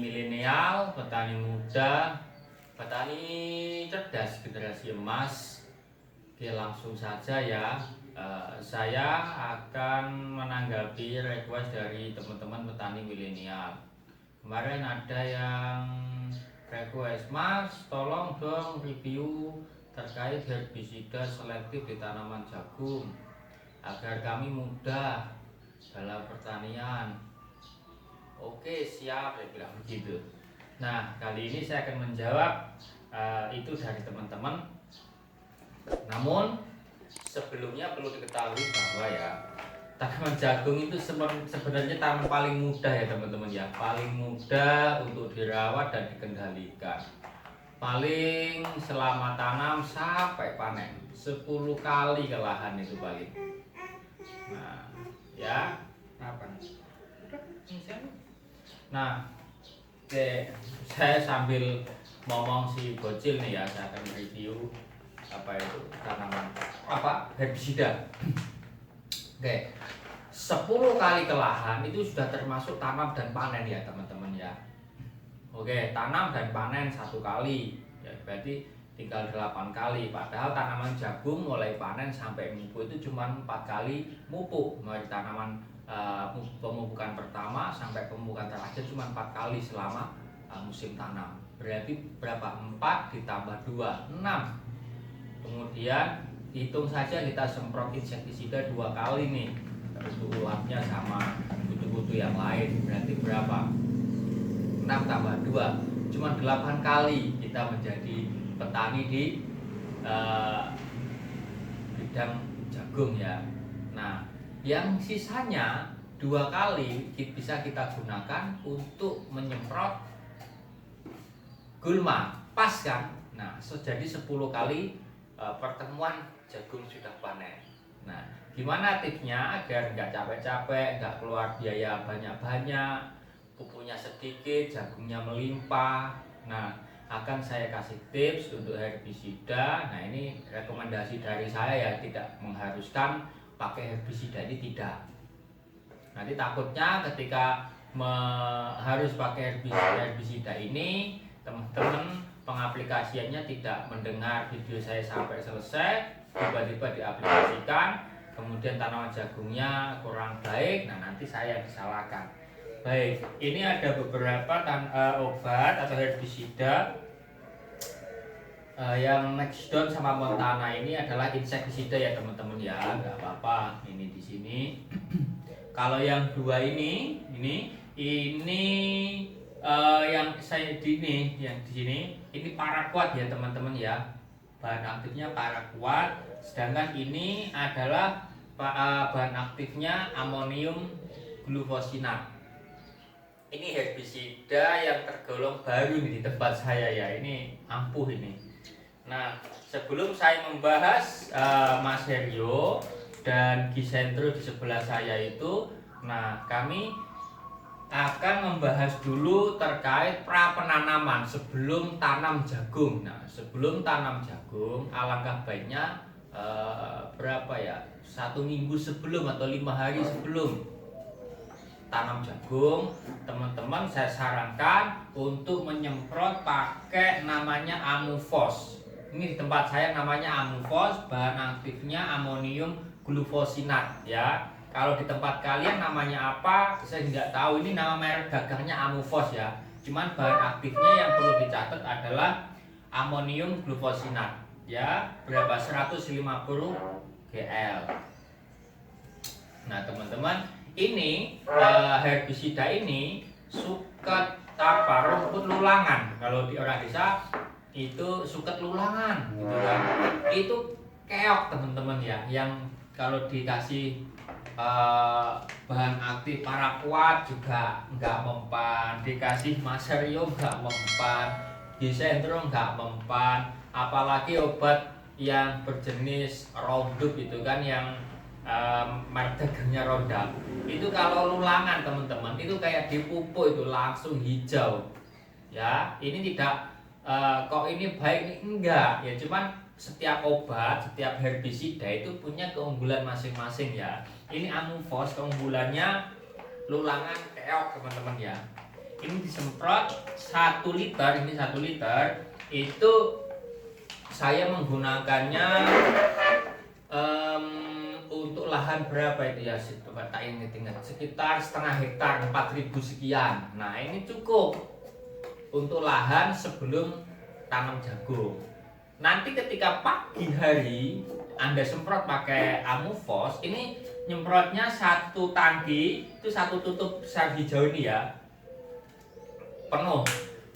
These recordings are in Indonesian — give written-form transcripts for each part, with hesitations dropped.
milenial, petani muda, petani cerdas, generasi emas. Oke, langsung saja ya. Saya akan menanggapi request dari teman-teman petani milenial. Kemarin ada yang request, Mas, tolong dong review terkait herbisida selektif di tanaman jagung agar kami mudah dalam pertanian. Oke, siap, saya bilang begitu. Nah, kali ini saya akan menjawab itu dari teman-teman. Namun sebelumnya perlu diketahui bahwa ya, tanaman jagung itu sebenarnya tanaman paling mudah ya teman-teman ya, paling mudah untuk dirawat dan dikendalikan. Paling selama tanam sampai panen 10 kali ke lahan itu paling. Nah, ya, apa nih? Nah, oke, saya sambil ngomong si bocil nih ya, saya akan review apa itu tanaman herbisida. Oke, 10 kali ke lahan itu sudah termasuk tanam dan panen ya teman-teman ya. Oke, tanam dan panen 1 kali ya, berarti tinggal 8 kali. Padahal tanaman jagung mulai panen sampai mupuk itu cuma 4 kali mupuk. Mulai tanaman pemupukan pertama sampai pemupukan terakhir cuma 4 kali selama musim tanam. Berarti berapa? 4 ditambah 2, 6. Kemudian hitung saja kita semprot insektisida 2 kali nih. Untuk luasnya sama kutu-kutu yang lain. Berarti berapa? 6 tambah 2, cuma 8 kali kita menjadi petani di bidang jagung ya. Nah, yang sisanya 2 kali bisa kita gunakan untuk menyemprot gulma, pas kan? Nah, jadi 10 kali pertemuan jagung sudah panen. Nah, gimana tipsnya agar nggak capek-capek, nggak keluar biaya banyak-banyak, pupuknya sedikit, jagungnya melimpah. Nah, akan saya kasih tips untuk herbisida. Nah, ini rekomendasi dari saya ya, tidak mengharuskan pakai herbisida ini, tidak. Nanti takutnya ketika harus pakai herbisida ini, teman-teman pengaplikasiannya tidak mendengar video saya sampai selesai, tiba-tiba diaplikasikan, kemudian tanaman jagungnya kurang baik, nah nanti saya disalahkan. Baik, ini ada beberapa obat atau herbisida yang Nextdown sama Montana. Ini adalah insektisida ya teman-teman ya, nggak apa-apa. Ini di sini. Kalau yang 2 ini yang saya yang di sini ini paraquat ya teman-teman ya. Bahan aktifnya paraquat, sedangkan ini adalah bahan aktifnya amonium glufosinat. Ini herbisida yang tergolong baru nih di tempat saya ya. Ini ampuh ini. Nah, sebelum saya membahas Mas Heryo dan Gisentro di sebelah saya itu, nah kami akan membahas dulu terkait pra penanaman sebelum tanam jagung. Nah, sebelum tanam jagung, alangkah baiknya berapa ya? 1 minggu sebelum atau 5 hari sebelum tanam jagung, teman-teman saya sarankan untuk menyemprot pakai namanya Amufos. Ini di tempat saya namanya Amufos, bahan aktifnya amonium glufosinat ya. Kalau di tempat kalian namanya apa, saya nggak tahu. Ini nama merek dagangnya Amufos ya. Cuman bahan aktifnya yang perlu dicatat adalah amonium glufosinat ya. Berapa? 150 gl. Nah teman-teman, ini herbisida ini suket rumput lulangan. Kalau di orang desa itu suket lulangan gitu kan. Itu keok teman-teman ya, yang kalau dikasih bahan aktif paraquat juga nggak mempan, dikasih Maserio nggak mempan, Gisentro nggak mempan, apalagi obat yang berjenis Roundup itu kan, yang merek dagangnya Roundup itu kalau lulangan teman-teman itu kayak dipupuk itu langsung hijau ya. Ini tidak kok ini baik, enggak ya, cuman setiap obat, setiap herbisida itu punya keunggulan masing-masing ya. Ini Amufos keunggulannya lulangan keok teman-teman ya. ini disemprot 1 liter, ini 1 liter itu saya menggunakannya untuk lahan berapa itu ya, coba tak ingat, sekitar setengah hektar, 4.000 sekian. Nah ini cukup untuk lahan sebelum tanam jagung. Nanti ketika pagi hari Anda semprot pakai Amufos, ini nyemprotnya 1 tangki, itu 1 tutup besar hijau ini ya, penuh.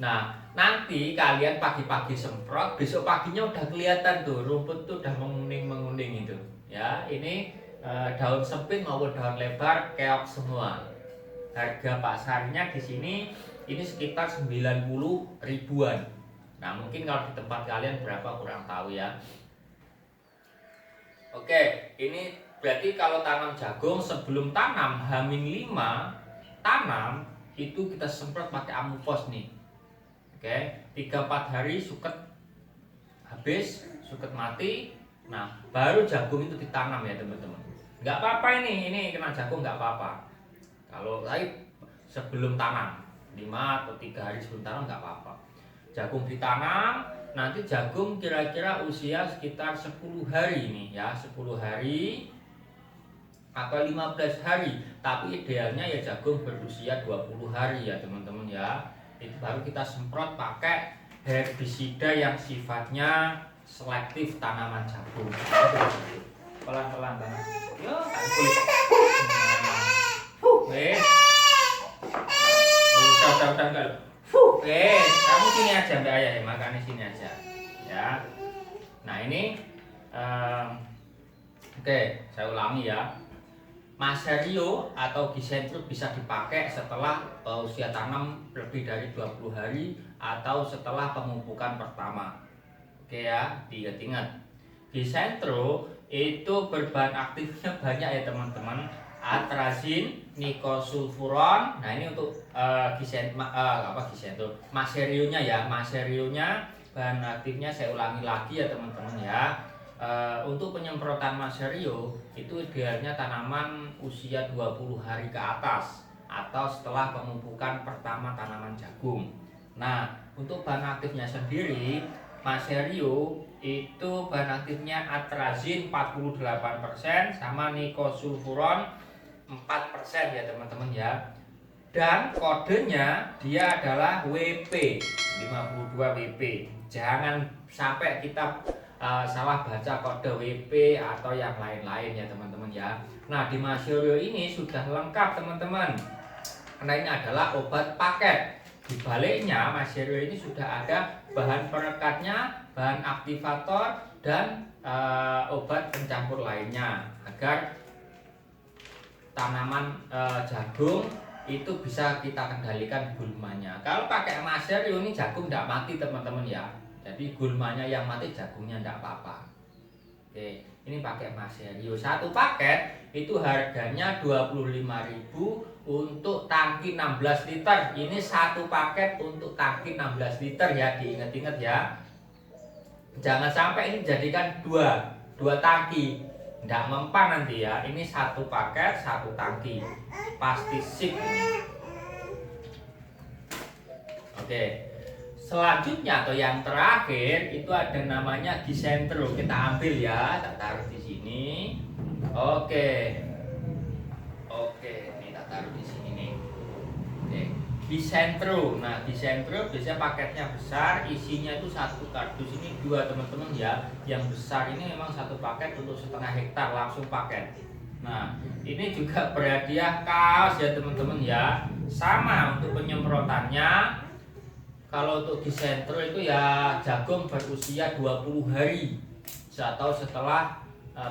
Nah nanti kalian pagi-pagi semprot, besok paginya udah kelihatan tuh rumput tuh udah menguning itu ya. Ini daun sempit maupun daun lebar keok semua. Harga pasarnya di sini ini sekitar 90 ribuan. Nah mungkin kalau di tempat kalian berapa kurang tahu ya. Oke, ini berarti kalau tanam jagung sebelum tanam H-5 tanam itu kita semprot pakai Amufos nih. Oke, 3-4 hari suket habis, suket mati. Nah, baru jagung itu ditanam ya teman-teman. Nggak apa-apa ini kena jagung nggak apa-apa. Kalau sebelum tanam, 5 atau 3 hari sebelum tanam nggak apa-apa. Jagung ditanam, nanti jagung kira-kira usia sekitar 10 hari nih ya, 10 hari atau 15 hari. Tapi idealnya ya jagung berusia 20 hari ya teman-teman ya. Itu baru kita semprot pakai herbisida yang sifatnya selektif tanaman jagung. Pelan-pelan banget. Yo, tak kulit. Wes. Udah. Wes, kamu sini aja Mbak Ayah, makannya sini aja. Ya. Nah, ini oke, saya ulangi ya. Maserio atau Gisentro bisa dipakai setelah usia tanam lebih dari 20 hari atau setelah pemupukan pertama. Oke ya, diingat-ingat. Gisentro itu berbahan aktifnya banyak ya teman-teman. Atrazin, nikosulfuron. Nah ini untuk Gisentro. Maserionya ya, maserionya bahan aktifnya saya ulangi lagi ya teman-teman ya. Untuk penyemprotan Maserio itu idealnya tanaman usia 20 hari ke atas atau setelah pemupukan pertama tanaman jagung. Nah, untuk bahan aktifnya sendiri Maserio itu bahan aktifnya atrazin 48% sama nikosulfuron 4% ya teman-teman ya. Dan kodenya dia adalah WP 52 WP. Jangan sampai kita salah baca kode WP atau yang lain-lain ya teman-teman ya. Nah di Maserio ini sudah lengkap teman-teman, karena ini adalah obat paket. Di baliknya Maserio ini sudah ada bahan perekatnya, bahan aktivator dan obat pencampur lainnya agar tanaman jagung itu bisa kita kendalikan gulmanya. Kalau pakai Maserio ini jagung tidak mati teman-teman ya. Jadi gulmanya yang mati, jagungnya tidak apa-apa. Oke, ini pakai Maserio. 1 paket itu harganya 25.000 untuk tangki 16 liter. Ini 1 paket untuk tangki 16 liter ya, diingat-ingat ya. Jangan sampai ini jadikan dua tangki. Tidak mempan nanti ya. Ini 1 paket 1 tangki. Pasti sip ini. Oke. Selanjutnya atau yang terakhir itu ada namanya Gisentro. Kita ambil ya, tak taruh di sini. Oke, ini tak taruh di sini nih. Oke, Gisentro. Nah, Gisentro biasanya paketnya besar, isinya itu 1 kardus ini 2 teman-teman ya. Yang besar ini memang 1 paket untuk setengah hektar langsung paket. Nah, ini juga berhadiah kaos ya teman-teman ya. Sama untuk penyemprotannya. Kalau untuk Gisentro itu ya jagung berusia 20 hari atau setelah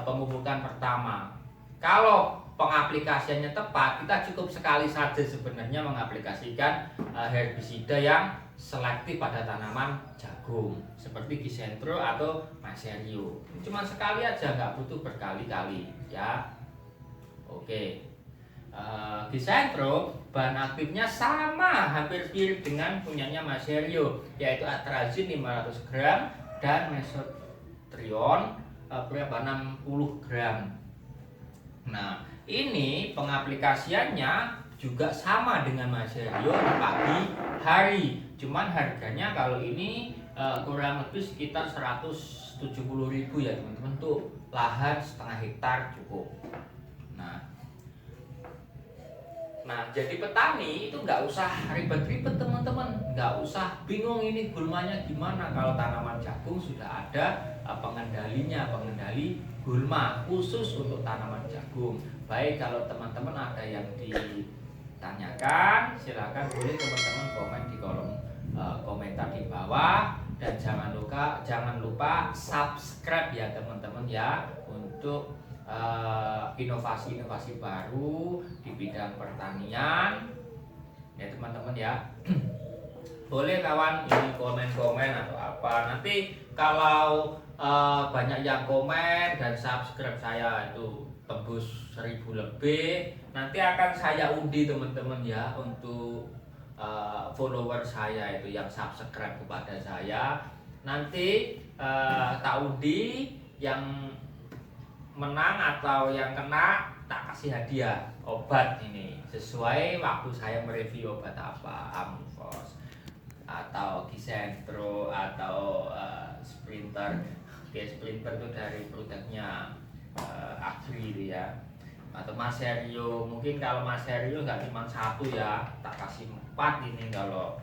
pemupukan pertama. Kalau pengaplikasiannya tepat, kita cukup sekali saja sebenarnya mengaplikasikan herbisida yang selektif pada tanaman jagung seperti Gisentro atau Maserio. Cuma sekali aja, nggak butuh berkali-kali ya. Oke. Gisentro bahan aktifnya sama, hampir mirip dengan punyanya Maserio, yaitu atrazin 500 gram dan mesotrione berapa 60 gram. Nah ini pengaplikasiannya juga sama dengan Mas Heryo di pagi hari. Cuman harganya kalau ini kurang lebih sekitar 170.000 ya teman-teman, tuh lahan setengah hektar cukup. Nah, jadi petani itu nggak usah ribet-ribet teman-teman, nggak usah bingung ini gulmanya gimana. Kalau tanaman jagung sudah ada pengendali gulma khusus untuk tanaman jagung. Baik, kalau teman-teman ada yang ditanyakan, silakan boleh teman-teman komen di kolom komentar di bawah, dan jangan lupa subscribe ya teman-teman ya, untuk inovasi-inovasi baru di bidang pertanian ya teman-teman ya. Boleh kawan ini komen-komen atau apa, nanti kalau banyak yang komen dan subscribe saya itu tembus 1000 lebih, nanti akan saya undi teman-teman ya, untuk follower saya itu yang subscribe kepada saya. Nanti tak undi, yang menang atau yang kena tak kasih hadiah obat ini sesuai waktu saya mereview obat apa, Amfos atau Gisentro atau Sprinter. Oke, Sprinter itu dari produknya Agri itu ya, atau Mas Heryo. Mungkin kalau Mas Heryo nggak cuma satu ya, tak kasih 4 ini kalau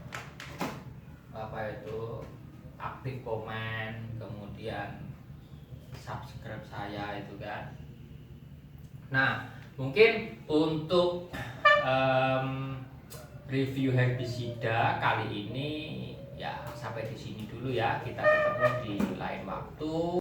apa itu aktif komen kemudian subscribe saya itu kan. Nah, mungkin untuk review herbisida kali ini ya sampai di sini dulu ya. Kita ketemu di lain waktu.